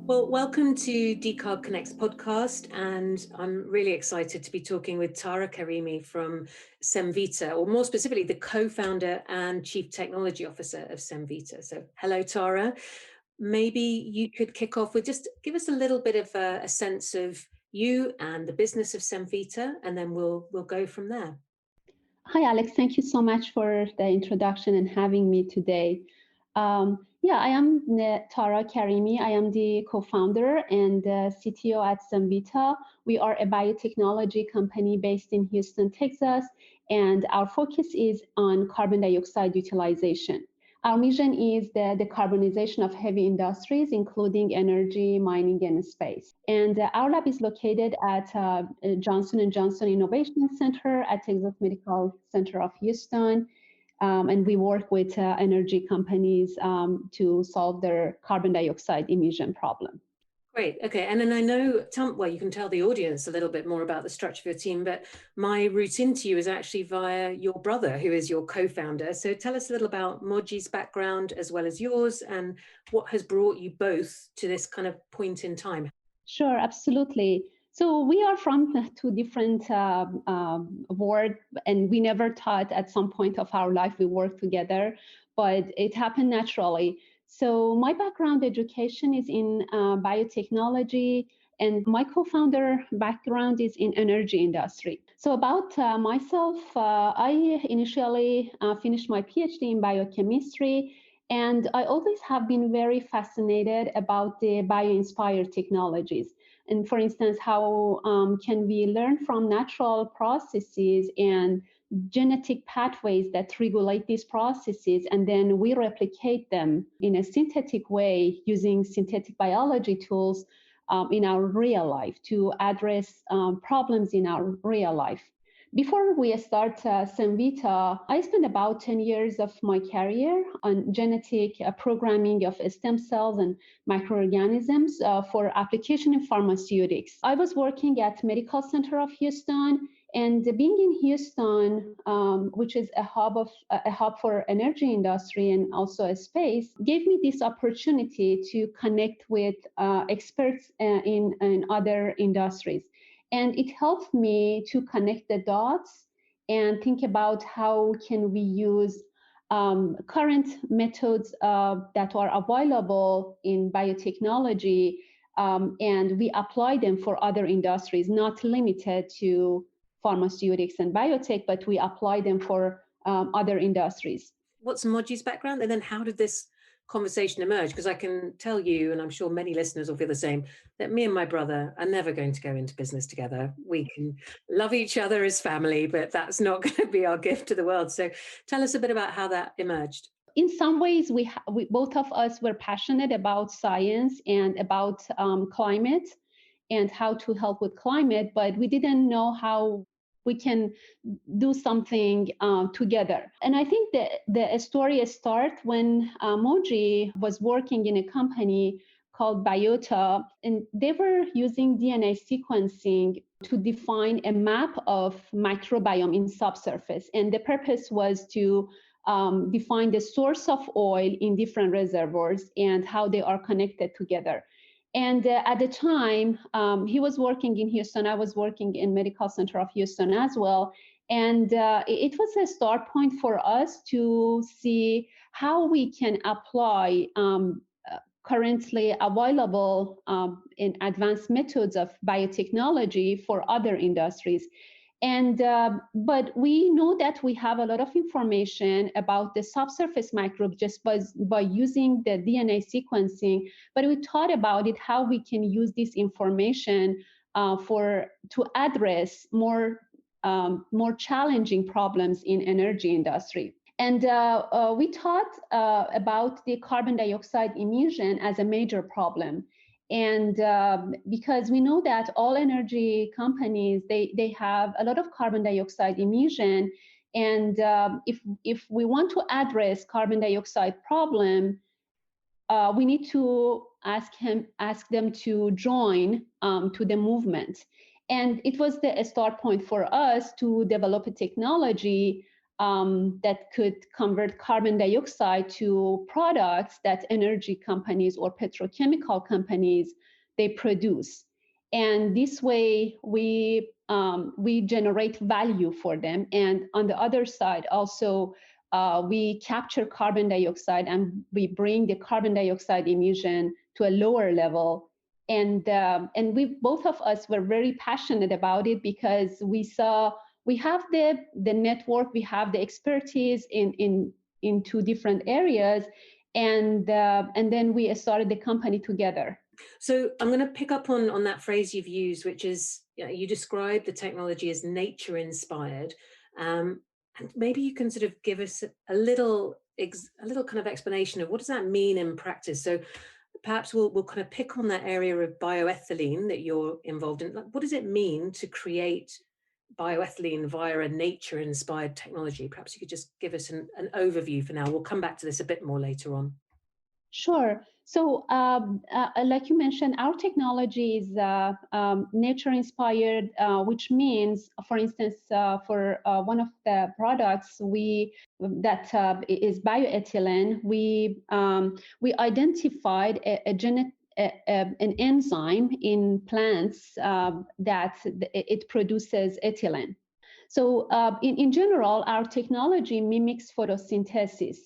Well, welcome to Decarb Connect's podcast, and I'm really excited to be talking with Tara Karimi from Cemvita, or more specifically, the co-founder and chief technology officer of Cemvita. So, hello, Tara. Maybe you could kick off with just give us a little bit of a sense of you and the business of Cemvita, and then we'll go from there. Hi, Alex. Thank you so much for the introduction and having me today. I am Tara Karimi. I am the co-founder and CTO at Cemvita. We are a biotechnology company based in Houston, Texas, and our focus is on carbon dioxide utilization. Our mission is the decarbonization of heavy industries, including energy, mining, and space. And our lab is located at Johnson & Johnson Innovation Center at Texas Medical Center of Houston. And we work with energy companies to solve their carbon dioxide emission problem. Great. Okay. And then I know, well, you can tell the audience a little bit more about the structure of your team, but my route into you is actually via your brother, who is your co-founder. So tell us a little about Moji's background as well as yours, and what has brought you both to this kind of point in time. Sure, absolutely. So we are from two different worlds, and we never thought at some point of our life we work together, but it happened naturally. So my background education is in biotechnology, and my co-founder background is in energy industry. So about myself, I initially finished my PhD in biochemistry, and I always have been very fascinated about the bio-inspired technologies. And for instance, how can we learn from natural processes and genetic pathways that regulate these processes, and then we replicate them in a synthetic way using synthetic biology tools in our real life to address problems in our real life. Before we start Cemvita, I spent about 10 years of my career on genetic programming of stem cells and microorganisms for application in pharmaceutics. I was working at Medical Center of Houston, and being in Houston, which is a hub for energy industry and also a space, gave me this opportunity to connect with experts in other industries. And it helped me to connect the dots and think about how can we use current methods that are available in biotechnology, and we apply them for other industries, not limited to pharmaceutics and biotech, but we apply them for other industries. What's Moji's background, and then how did this conversation emerge? Because I can tell you, and I'm sure many listeners will feel the same, that me and my brother are never going to go into business together. We can love each other as family, but that's not going to be our gift to the world. So tell us a bit about how that emerged. In some ways, we both of us were passionate about science and about climate and how to help with climate, but we didn't know how we can do something together. And I think the story starts when Moji was working in a company called Biota, and they were using DNA sequencing to define a map of microbiome in subsurface. And the purpose was to define the source of oil in different reservoirs and how they are connected together. And at the time, he was working in Houston. I was working in Medical Center of Houston as well. And it was a start point for us to see how we can apply currently available in advanced methods of biotechnology for other industries. And but we know that we have a lot of information about the subsurface microbes just by using the DNA sequencing. But we thought about it, how we can use this information to address more challenging problems in energy industry. And we thought about the carbon dioxide emission as a major problem. And because we know that all energy companies, they have a lot of carbon dioxide emission. And if we want to address carbon dioxide problem, we need to ask them to join to the movement. And it was the start point for us to develop a technology that could convert carbon dioxide to products that energy companies or petrochemical companies they produce. And this way we generate value for them. And on the other side, also we capture carbon dioxide and we bring the carbon dioxide emission to a lower level. And we both of us were very passionate about it because we saw we have the network, we have the expertise in two different areas, and then we started the company together. So I'm going to pick up on that phrase you've used, which is, you describe the technology as nature inspired. And maybe you can sort of give us a little kind of explanation of what does that mean in practice. So perhaps we'll kind of pick on that area of bioethylene that you're involved in. Like, what does it mean to create bioethylene via a nature-inspired technology? Perhaps you could just give us an overview for now. We'll come back to this a bit more later on. Sure. So, like you mentioned, our technology is nature-inspired, which means, for instance, for one of the products that is bioethylene, we identified an enzyme in plants that it produces ethylene. So, in general, our technology mimics photosynthesis.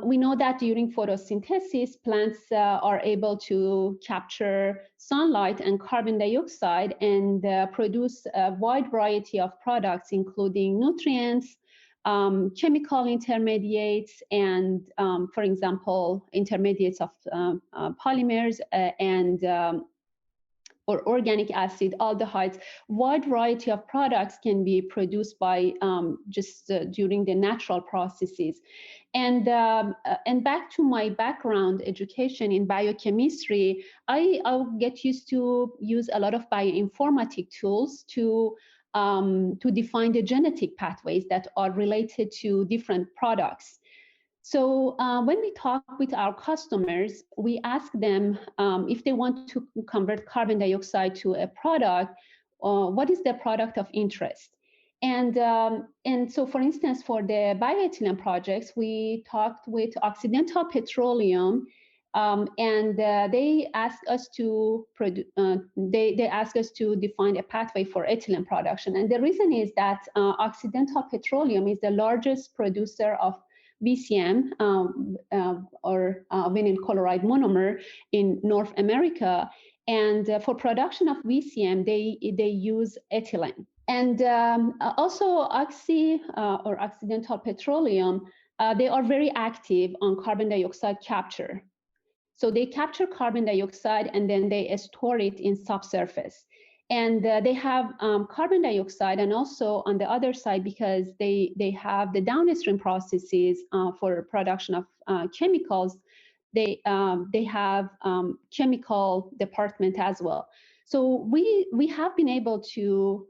We know that during photosynthesis, plants are able to capture sunlight and carbon dioxide and produce a wide variety of products, including nutrients, chemical intermediates, and, for example, intermediates of polymers and or organic acid, aldehydes. Wide variety of products can be produced by just during the natural processes. And back to my background education in biochemistry, I'll get used to use a lot of bioinformatic tools to define the genetic pathways that are related to different products. So when we talk with our customers, we ask them if they want to convert carbon dioxide to a product, what is the product of interest? And so, for instance, for the bioethylene projects, we talked with Occidental Petroleum, and they asked us to define a pathway for ethylene production. And the reason is that Occidental Petroleum is the largest producer of VCM or vinyl chloride monomer in North America, and for production of VCM, they use ethylene. And also Oxy or Occidental Petroleum, they are very active on carbon dioxide capture. So they capture carbon dioxide and then they store it in subsurface. And they have carbon dioxide, and also on the other side, because they have the downstream processes for production of chemicals, they have chemical department as well. So we have been able to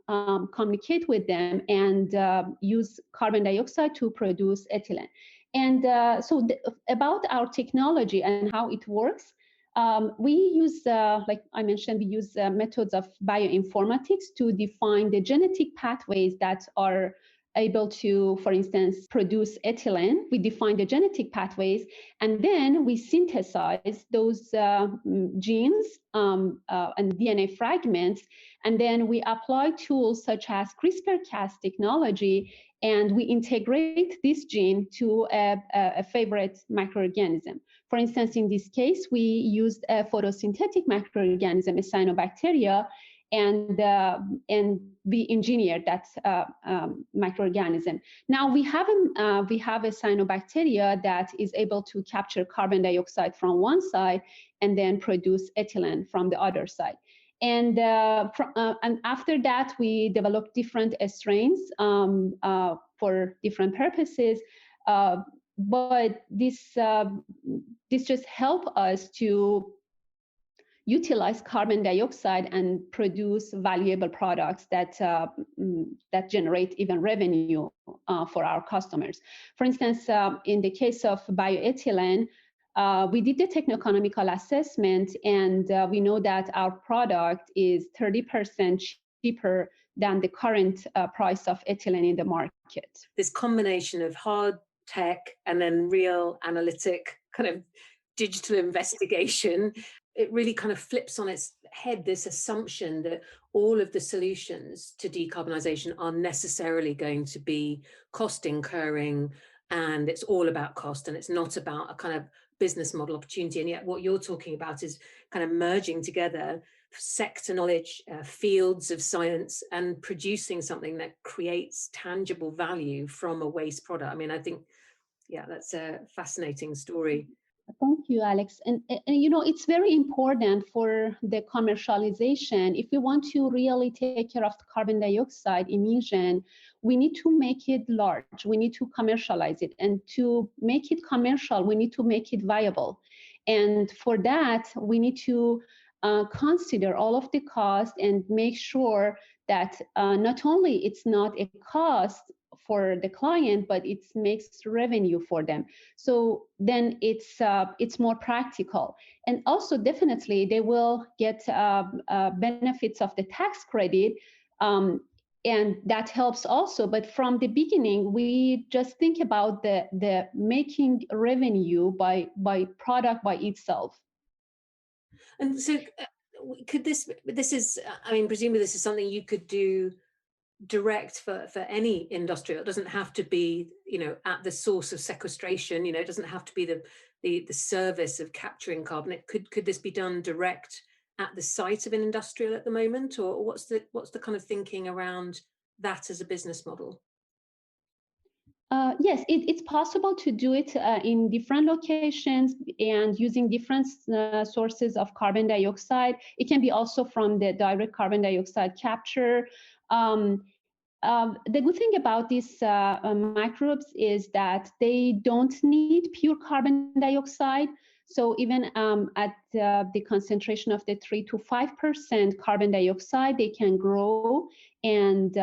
communicate with them and use carbon dioxide to produce ethylene. And so about our technology and how it works, we use, like I mentioned, we use methods of bioinformatics to define the genetic pathways that are able to, for instance, produce ethylene. We define the genetic pathways, and then we synthesize those genes and DNA fragments, and then we apply tools such as CRISPR-Cas technology, and we integrate this gene to a favorite microorganism. For instance, in this case, we used a photosynthetic microorganism, a cyanobacteria, and we engineered that microorganism. Now we have a cyanobacteria that is able to capture carbon dioxide from one side and then produce ethylene from the other side. And after that, we developed different strains for different purposes. But this just helps us to utilize carbon dioxide and produce valuable products that generate even revenue for our customers. For instance, in the case of bioethylene, we did the techno-economical assessment, and we know that our product is 30% cheaper than the current price of ethylene in the market. This combination of hard tech and then real analytic kind of digital investigation, it really kind of flips on its head this assumption that all of the solutions to decarbonisation are necessarily going to be cost incurring, and it's all about cost and it's not about a kind of business model opportunity. And yet what you're talking about is kind of merging together sector knowledge, fields of science, and producing something that creates tangible value from a waste product. I mean, I think, yeah, that's a fascinating story. Thank you, Alex. And it's very important for the commercialization. If we want to really take care of the carbon dioxide emission, we need to make it large. We need to commercialize it. And to make it commercial, we need to make it viable. And for that, we need to consider all of the cost and make sure that not only it's not a cost for the client, but it makes revenue for them. So then it's more practical, and also definitely they will get benefits of the tax credit, and that helps also. But from the beginning, we just think about the making revenue by product by itself. And so, could this is, I mean, presumably this is something you could do direct for any industrial. It doesn't have to be, at the source of sequestration. It doesn't have to be the service of capturing carbon. Could this be done direct at the site of an industrial at the moment, or what's the kind of thinking around that as a business model? Yes, it's possible to do it in different locations and using different sources of carbon dioxide. It can be also from the direct carbon dioxide capture. The good thing about these microbes is that they don't need pure carbon dioxide. So even at the concentration of the 3 to 5% carbon dioxide, they can grow and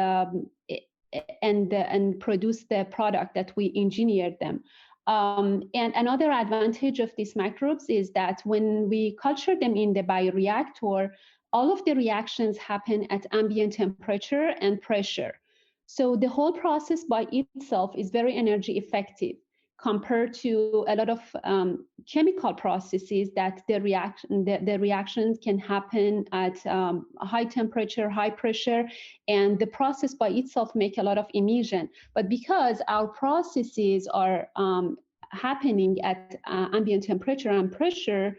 produce the product that we engineered them. And another advantage of these microbes is that when we culture them in the bioreactor, all of the reactions happen at ambient temperature and pressure. So the whole process by itself is very energy effective compared to a lot of chemical processes that the reactions can happen at high temperature, high pressure, and the process by itself make a lot of emission. But because our processes are happening at ambient temperature and pressure,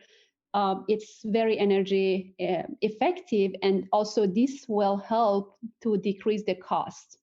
it's very energy effective, and also this will help to decrease the cost.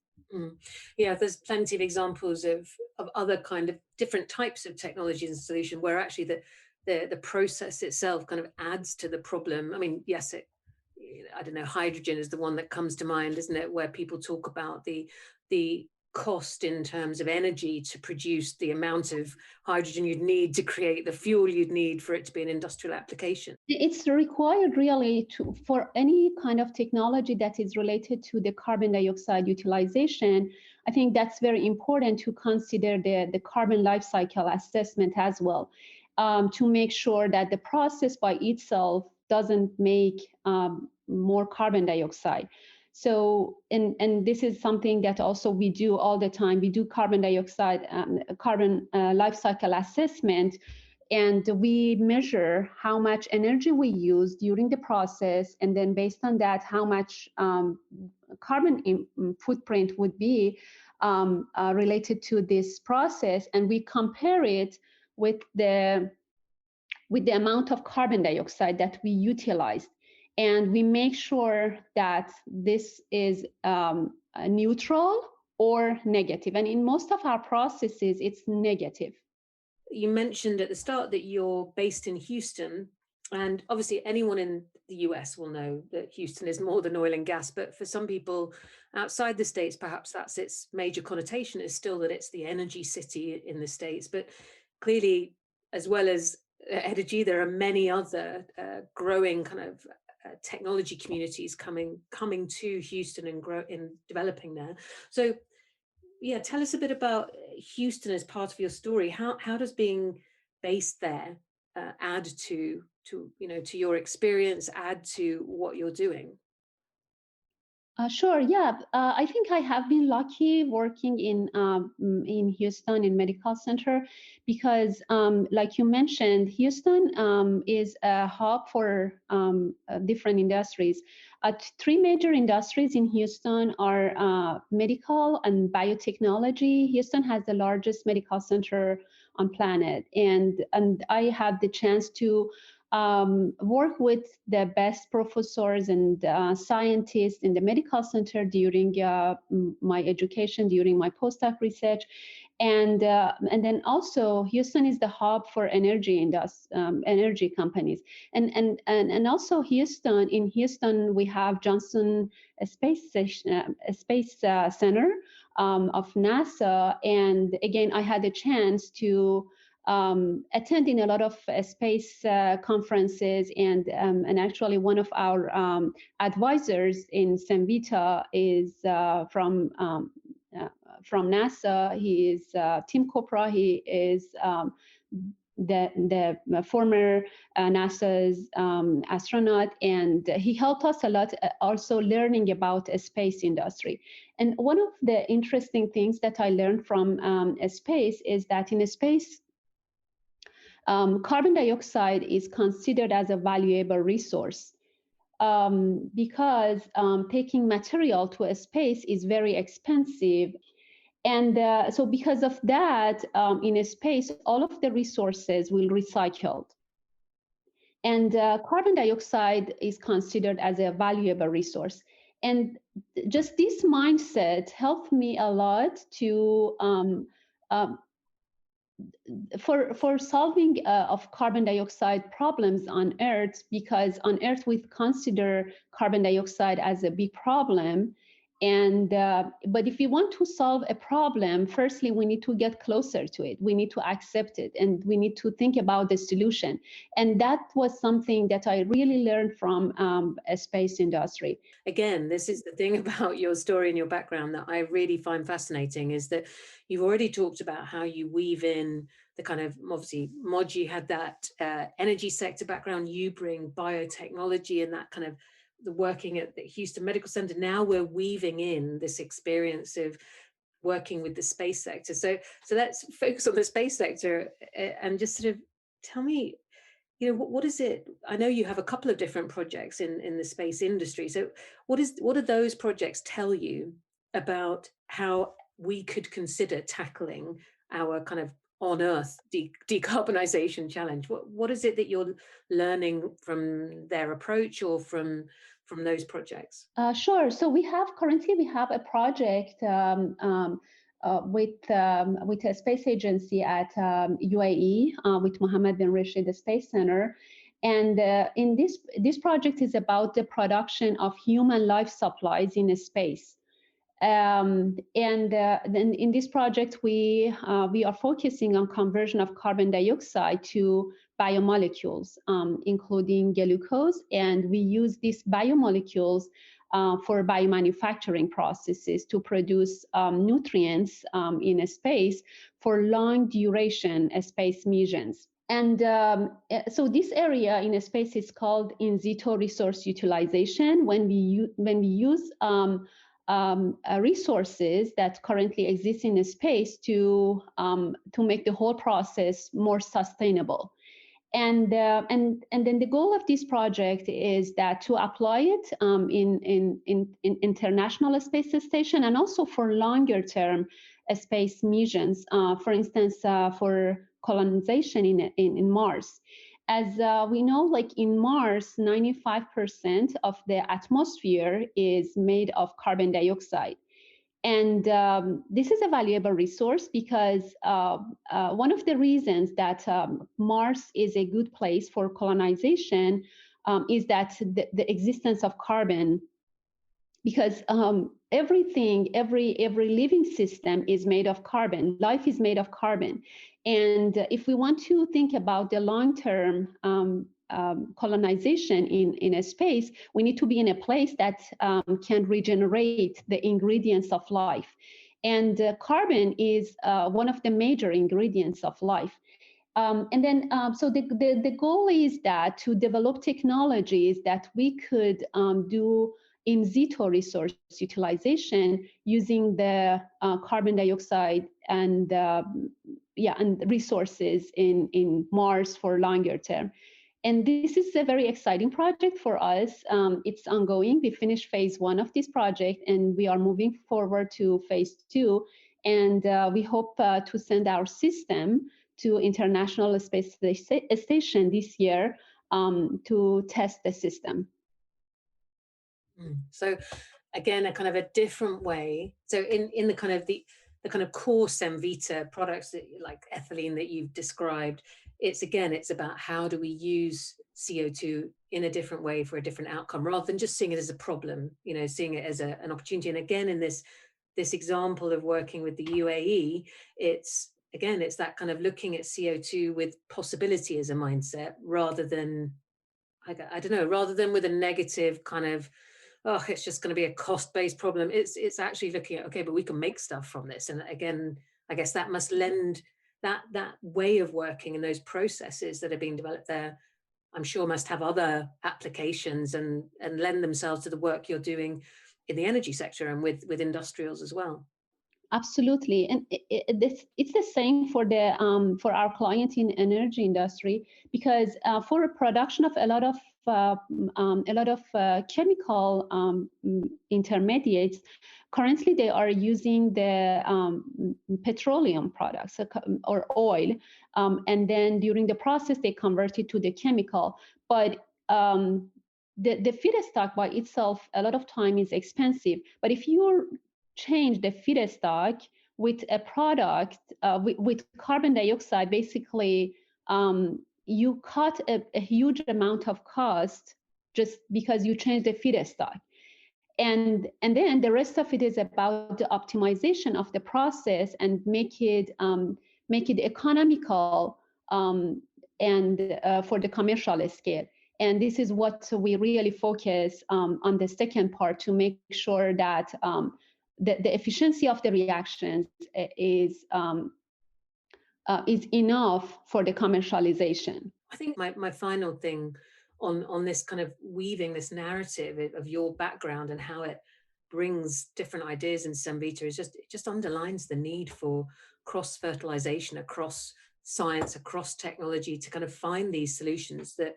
Yeah, there's plenty of examples of other kind of different types of technologies and solution where actually the process itself kind of adds to the problem. I mean, yes, I don't know, hydrogen is the one that comes to mind, isn't it? Where people talk about the cost in terms of energy to produce the amount of hydrogen you'd need to create the fuel you'd need for it to be an industrial application. It's required really for any kind of technology that is related to the carbon dioxide utilization. I think that's very important to consider the carbon life cycle assessment as well, to make sure that the process by itself doesn't make more carbon dioxide. So, and this is something that also we do all the time. We do carbon dioxide, carbon life cycle assessment, and we measure how much energy we use during the process, and then based on that, how much carbon footprint would be related to this process, and we compare it with the amount of carbon dioxide that we utilized. And we make sure that this is neutral or negative. And in most of our processes, it's negative. You mentioned at the start that you're based in Houston, and obviously anyone in the US will know that Houston is more than oil and gas, but for some people outside the States, perhaps that's its major connotation is still that it's the energy city in the States. But clearly, as well as energy, there are many other growing kind of technology communities coming to Houston and developing there. So yeah, tell us a bit about Houston as part of your story. How does being based there add to your experience, add to what you're doing? Sure. Yeah. I think I have been lucky working in Houston in medical center because, like you mentioned, Houston is a hub for different industries. Three major industries in Houston are medical and biotechnology. Houston has the largest medical center on planet, and I had the chance to work with the best professors and scientists in the medical center during my education, during my postdoc research. And then also Houston is the hub for energy companies, and also in Houston we have Johnson Space Center of NASA, and again I had a chance to attending a lot of space conferences, and actually one of our advisors in Cemvita is from NASA. He is Tim Copra. He is the former NASA's astronaut, and he helped us a lot also learning about a space industry. And one of the interesting things that I learned from space is that in a space, carbon dioxide is considered as a valuable resource because taking material to a space is very expensive. And so because of that, in a space, all of the resources will recycled. And carbon dioxide is considered as a valuable resource. And just this mindset helped me a lot to for solving of carbon dioxide problems on Earth, because on Earth we consider carbon dioxide as a big problem. And but if we want to solve a problem, firstly we need to get closer to it. We need to accept it, and we need to think about the solution. And that was something that I really learned from a space industry. Again, this is the thing about your story and your background that I really find fascinating, is that you've already talked about how you weave in the kind of, obviously, Moji had that energy sector background, you bring biotechnology and that kind of the working at the Houston Medical Center. Now we're weaving in this experience of working with the space sector. So let's focus on the space sector and just sort of tell me, what is it? I know you have a couple of different projects in the space industry. So what do those projects tell you about how we could consider tackling our kind of on Earth decarbonization challenge? What is it that you're learning from their approach or from those projects? Sure. So currently we have a project with a space agency at UAE with Mohammed bin Rashid the Space Center, and in this project is about the production of human life supplies in space. And then in this project, we are focusing on conversion of carbon dioxide to biomolecules, including glucose, and we use these biomolecules for biomanufacturing processes to produce nutrients in a space for long duration space missions. And so this area in a space is called in situ resource utilization, when we use resources that currently exist in a space to make the whole process more sustainable. And then the goal of this project is that to apply it in international space station, and also for longer term space missions, for instance, for colonization in Mars. As we know, like in Mars, 95% of the atmosphere is made of carbon dioxide. And this is a valuable resource because one of the reasons that Mars is a good place for colonization is that the existence of carbon, because every living system is made of carbon. Life is made of carbon. And if we want to think about the long-term colonization in a space, we need to be in a place that can regenerate the ingredients of life. And carbon is one of the major ingredients of life. And then, so the goal is that to develop technologies that we could do in situ resource utilization using the carbon dioxide and and resources in Mars for longer term. And this is a very exciting project for us. It's ongoing. We finished phase 1 of this project, and we are moving forward to phase 2. And we hope to send our system to International Space Station this year to test the system. So again, a kind of a different way. So in the kind of core Cemvita products that, like ethylene that you've described, it's about how do we use CO2 in a different way for a different outcome, rather than just seeing it as a problem, seeing it as an opportunity. And again, in this example of working with the UAE, it's that kind of looking at CO2 with possibility as a mindset, rather than, I don't know, rather than with a negative kind of, oh, it's just going to be a cost-based problem. It's actually looking at, okay, but we can make stuff from this. And again, I guess that must lend that way of working and those processes that are being developed there, I'm sure must have other applications and lend themselves to the work you're doing in the energy sector and with industrials as well. Absolutely, and it's the same for for our client in energy industry, because for a production of a lot of chemical intermediates, currently they are using the petroleum products or oil, and then during the process they convert it to the chemical. But the feedstock by itself a lot of time is expensive. But if you change the feedstock with a product with carbon dioxide, basically you cut a huge amount of cost just because you change the feedstock. And then the rest of it is about the optimization of the process and make it economical and for the commercial scale. And this is what we really focus on the second part, to make sure that the efficiency of the reactions is enough for the commercialization. I think my final thing on this kind of weaving this narrative of your background and how it brings different ideas in Cemvita is it just underlines the need for cross-fertilization across science, across technology, to kind of find these solutions that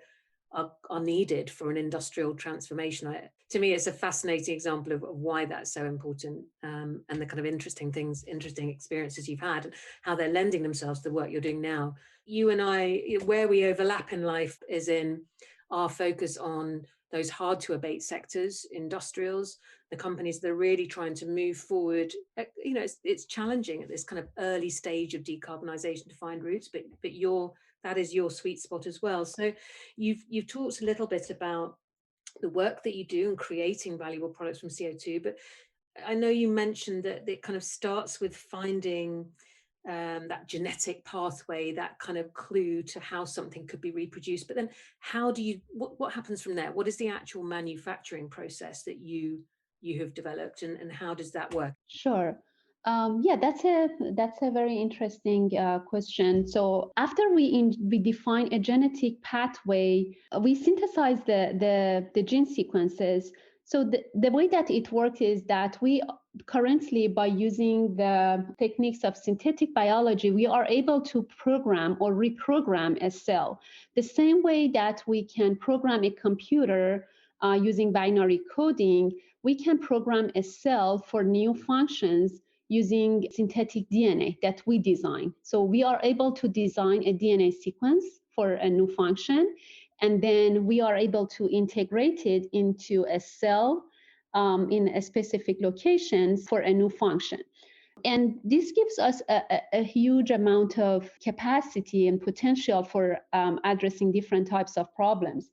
are needed for an industrial transformation. To me, it's a fascinating example of why that's so important, and the kind of interesting experiences you've had, and how they're lending themselves to the work you're doing now. You and I, where we overlap in life is in our focus on those hard to abate sectors, industrials, the companies that are really trying to move forward. It's challenging at this kind of early stage of decarbonization to find routes, but that is your sweet spot as well. So you've talked a little bit about the work that you do in creating valuable products from CO2, but I know you mentioned that it kind of starts with finding that genetic pathway, that kind of clue to how something could be reproduced. But then what happens from there? What is the actual manufacturing process that you have developed, and how does that work? Sure. That's a very interesting question. So after we define a genetic pathway, we synthesize the gene sequences. So the way that it works is that we currently, by using the techniques of synthetic biology, we are able to program or reprogram a cell. The same way that we can program a computer using binary coding, we can program a cell for new functions using synthetic DNA that we design. So we are able to design a DNA sequence for a new function, and then we are able to integrate it into a cell in a specific location for a new function. And this gives us a huge amount of capacity and potential for addressing different types of problems.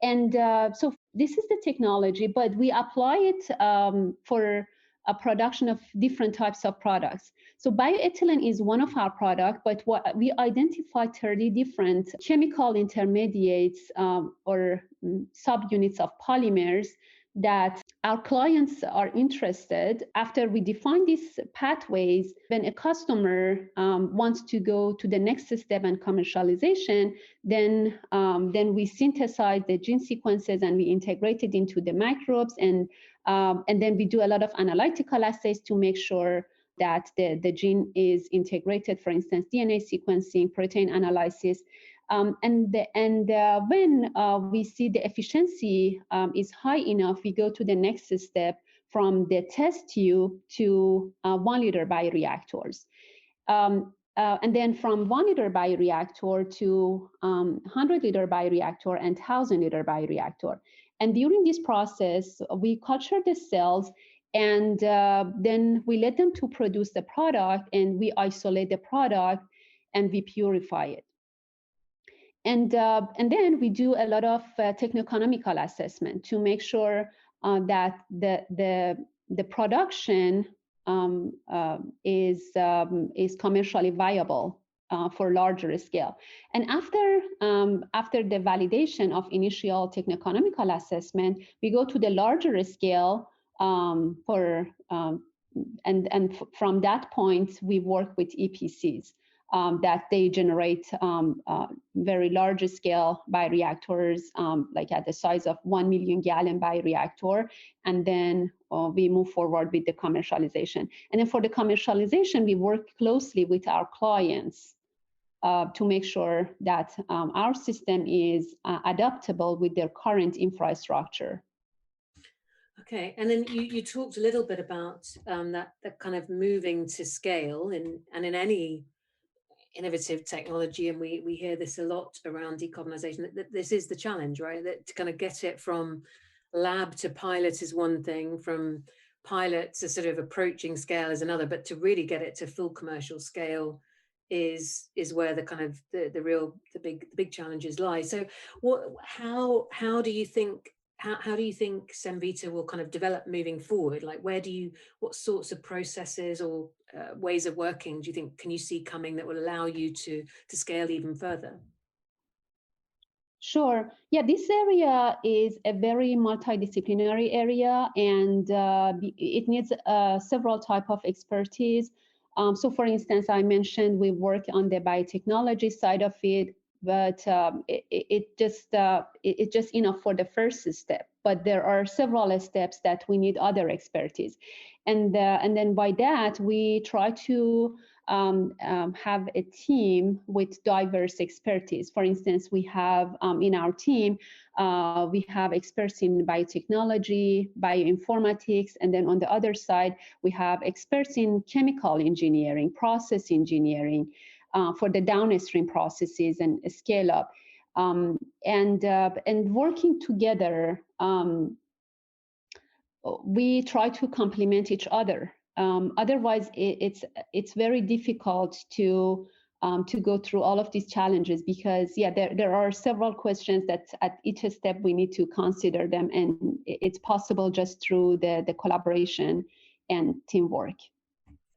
And so this is the technology, but we apply it for a production of different types of products. So bioethylene is one of our products, but we identified 30 different chemical intermediates or subunits of polymers that our clients are interested. After we define these pathways, when a customer wants to go to the next step and commercialization, then we synthesize the gene sequences and we integrate it into the microbes, and then we do a lot of analytical assays to make sure that the gene is integrated, for instance, DNA sequencing, protein analysis. When we see the efficiency is high enough, we go to the next step from the test tube to 1 liter bioreactors. And then from 1 liter bioreactor to 100 liter bioreactor and 1,000 liter bioreactor. And during this process, we culture the cells, and then we let them to produce the product, and we isolate the product and we purify it. And then we do a lot of techno-economical assessment to make sure that the production is commercially viable for larger scale. And after the validation of initial techno-economical assessment, we go to the larger scale and from that point we work with EPCs. That they generate very large scale bioreactors, like at the size of 1 million gallon bioreactor, and then we move forward with the commercialization. And then for the commercialization, we work closely with our clients to make sure that our system is adaptable with their current infrastructure. Okay, and then you talked a little bit about that kind of moving to scale in any innovative technology, and we hear this a lot around decarbonization, that this is the challenge, right? That to kind of get it from lab to pilot is one thing, from pilot to sort of approaching scale is another, but to really get it to full commercial scale is where the kind of the big challenges lie. So how do you think Cemvita will kind of develop moving forward? Like, what sorts of processes or ways of working do you think can you see coming that will allow you to scale even further? Sure. Yeah, this area is a very multidisciplinary area, and it needs several types of expertise. So, for instance, I mentioned we work on the biotechnology side of it, but it's just enough for the first step. But there are several steps that we need other expertise, and then by that we try to have a team with diverse expertise. For instance, we have in our team, we have experts in biotechnology, bioinformatics, and then on the other side, we have experts in chemical engineering, process engineering, for the downstream processes and scale up. And working together, we try to complement each other. Otherwise, it's very difficult to go through all of these challenges, because there are several questions that at each step we need to consider them, and it's possible just through the collaboration and teamwork.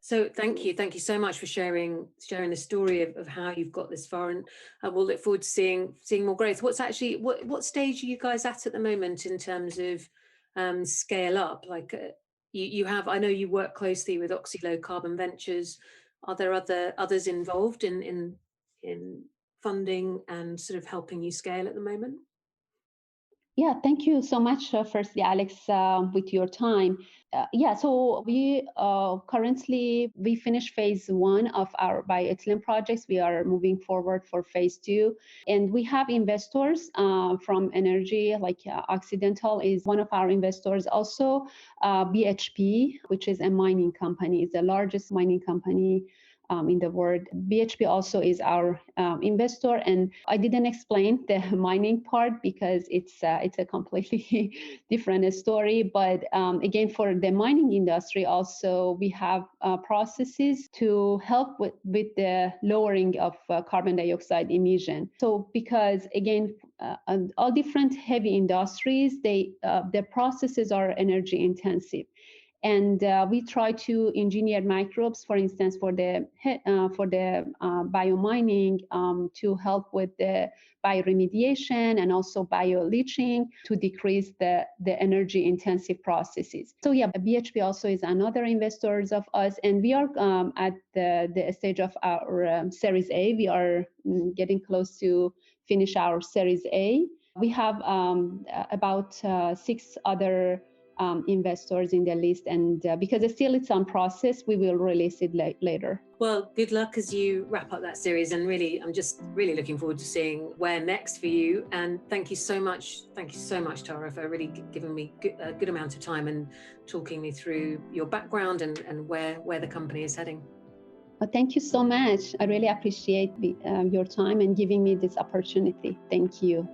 So thank you so much for sharing the story of how you've got this far, and we'll look forward to seeing more growth. What stage are you guys at the moment in terms of scale up? Like you have, I know you work closely with Oxy Carbon Ventures. Are there others involved in funding and sort of helping you scale at the moment? Yeah, thank you so much, firstly, Alex, with your time. So we currently, we finished phase 1 of our bioethylene projects. We are moving forward for phase 2. And we have investors from energy, like Occidental is one of our investors. Also, BHP, which is a mining company, is the largest mining company in the world. BHP also is our investor, and I didn't explain the mining part because it's a completely different story. But again, for the mining industry, also we have processes to help with the lowering of carbon dioxide emission. So because again, all different heavy industries, their processes are energy intensive. And we try to engineer microbes, for instance, for the biomining, to help with the bioremediation and also bioleaching to decrease the energy intensive processes. So yeah, BHP also is another investors of us, and we are at the stage of our Series A. We are getting close to finish our Series A. We have about 6 other investors in the list, and because it's still on process, we will release it later. Well, good luck as you wrap up that series, and I'm just really looking forward to seeing where next for you. And thank you so much, Tara, for really giving me a good amount of time and talking me through your background and where the company is heading. Well, thank you so much. I really appreciate your time and giving me this opportunity. Thank you.